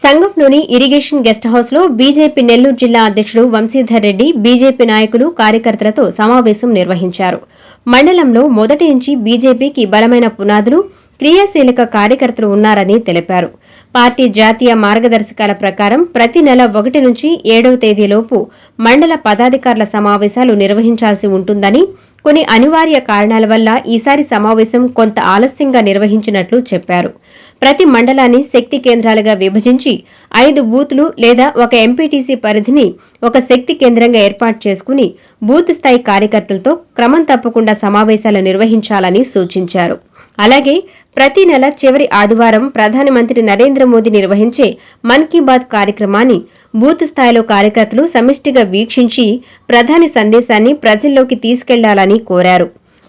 సంగంలోని irrigation guest house లో BJP Nellore జిల్లా అధ్యక్షుడు వంశీధర్ రెడ్డి బీజేపీ నాయకులు కార్యకర్తలతో సమావేశం నిర్వహించారు. మండలంలో మొదటి నుంచి బీజేపీకి బలమైన పునాదులు, క్రియాశీలక కార్యకర్తలు ఉన్నారని తెలిపారు. పార్టీ జాతీయ మార్గదర్శకాల ప్రకారం ప్రతి నెల 1 నుంచి 7వ తేదీలోపు మండల పదాధికారుల సమావేశాలు నిర్వహించాల్సి ఉంటుందని, కొన్ని అనివార్య కారణాల వల్ల ఈసారి సమావేశం కొంత ఆలస్యంగా నిర్వహించినట్లు చెప్పారు. ప్రతి మండలాన్ని శక్తి కేంద్రాలుగా విభజించి 5 బూతులు లేదా ఒక ఎంపీటీసీ పరిధిని ఒక శక్తి కేంద్రంగా ఏర్పాటు చేసుకుని బూత్ స్థాయి కార్యకర్తలతో క్రమం తప్పకుండా సమావేశాలు నిర్వహించాలని సూచించారు. అలాగే ప్రతి నెల చివరి ఆదివారం ప్రధానమంత్రి నరేంద్ర మోదీ నిర్వహించే మన్ కీ బాత్ కార్యక్రమాన్ని బూత్ స్థాయిలో కార్యకర్తలు సమిష్టిగా వీక్షించి ప్రధాని సందేశాన్ని ప్రజల్లోకి తీసుకెళ్లాలని కోరారు.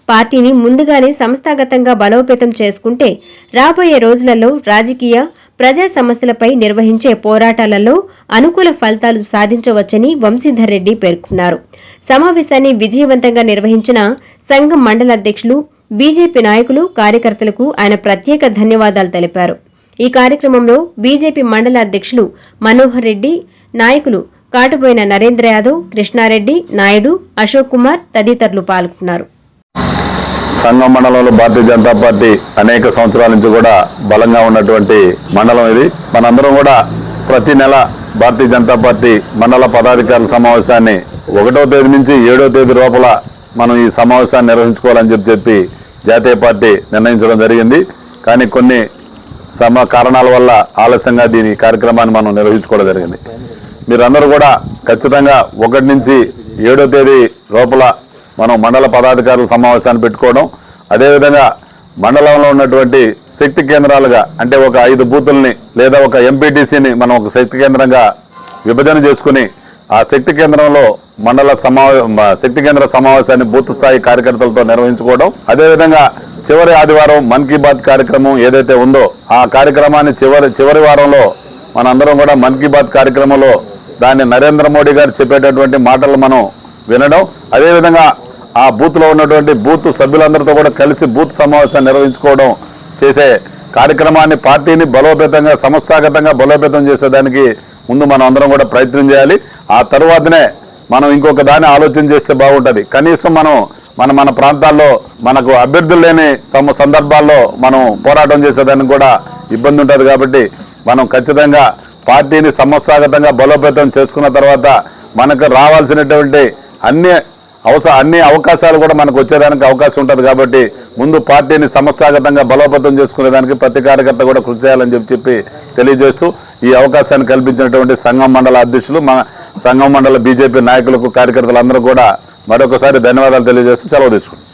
పార్టీని ముందుగానే సంస్థాగతంగా బలోపేతం చేసుకుంటే రాబోయే రోజులలో రాజకీయ, ప్రజా సమస్యలపై నిర్వహించే పోరాటాలలో అనుకూల ఫలితాలు సాధించవచ్చని వంశీధర్ రెడ్డి పేర్కొన్నారు. సమావేశాన్ని విజయవంతంగా నిర్వహించిన సంఘం మండల అధ్యక్షులు, బీజేపీ నాయకులు, కార్యకర్తలకు ఆయన ప్రత్యేక ధన్యవాదాలు తెలిపారు. ఈ కార్యక్రమంలో బీజేపీ మండల అధ్యక్షులు మనోహర్ రెడ్డి, నాయకులు కాటుబోయిన నరేంద్ర యాదవ్, కృష్ణారెడ్డి, నాయుడు, అశోక్ కుమార్ తదితరులు పాల్గొన్నారు. సంఘం మండలంలో భారతీయ జనతా పార్టీ అనేక సంవత్సరాల నుంచి కూడా బలంగా ఉన్నటువంటి మండలం ఇది. మనందరం కూడా ప్రతి నెల భారతీయ జనతా పార్టీ మండల పదాధికారుల సమావేశాన్ని 1వ తేదీ నుంచి 7వ తేదీ లోపల మనం ఈ సమావేశాన్ని నిర్వహించుకోవాలని చెప్పి జాతీయ పార్టీ నిర్ణయించడం జరిగింది. కానీ కొన్ని కారణాల వల్ల ఆలస్యంగా దీని కార్యక్రమాన్ని మనం నిర్వహించుకోవడం జరిగింది. మీరందరూ కూడా ఖచ్చితంగా 1 నుంచి 7వ తేదీ లోపల మనం మండల పదాధికారుల సమావేశాన్ని పెట్టుకోవడం, అదేవిధంగా మండలంలో ఉన్నటువంటి శక్తి కేంద్రాలుగా అంటే ఒక 5 బూతుల్ని లేదా ఒక ఎంపీటీసీని మనం ఒక శక్తి కేంద్రంగా విభజన చేసుకుని ఆ శక్తి కేంద్రంలో శక్తి కేంద్ర సమావేశాన్ని బూత్ స్థాయి కార్యకర్తలతో నిర్వహించుకోవడం, అదేవిధంగా చివరి ఆదివారం మన్ కీ బాత్ కార్యక్రమం ఏదైతే ఉందో ఆ కార్యక్రమాన్ని చివరి వారంలో మనందరం కూడా మన్ కీ బాత్ కార్యక్రమంలో దాన్ని నరేంద్ర మోడీ గారు చెప్పేటటువంటి మాటలు మనం వినడం, అదేవిధంగా ఆ బూత్లో ఉన్నటువంటి బూత్ సభ్యులందరితో కూడా కలిసి బూత్ సమావేశాన్ని నిర్వహించుకోవడం చేసే కార్యక్రమాన్ని పార్టీని బలోపేతంగా సంస్థాగతంగా బలోపేతం చేసేదానికి ముందు మనం అందరం కూడా ప్రయత్నం చేయాలి. ఆ తరువాతనే మనం ఇంకొక దాన్ని ఆలోచన చేస్తే బాగుంటుంది. కనీసం మన ప్రాంతాల్లో మనకు అభ్యర్థులు లేని సందర్భాల్లో మనం పోరాటం చేసేదానికి కూడా ఇబ్బంది ఉంటుంది. కాబట్టి మనం ఖచ్చితంగా పార్టీని సంస్థాగతంగా బలోపేతం చేసుకున్న తర్వాత మనకు రావాల్సినటువంటి అన్ని అవకాశాలు కూడా మనకు వచ్చేదానికి అవకాశం ఉంటుంది. కాబట్టి ముందు పార్టీని సంస్థాగతంగా బలోపేతం చేసుకునేదానికి ప్రతి కార్యకర్త కూడా కృషి చేయాలని చెప్పి తెలియజేస్తూ ఈ అవకాశాన్ని కల్పించినటువంటి సంఘం మండల అధ్యక్షులు, సంఘం మండల బీజేపీ నాయకులకు, కార్యకర్తలందరూ కూడా మరొకసారి ధన్యవాదాలు తెలియజేస్తూ సెలవు తీసుకుంటాం.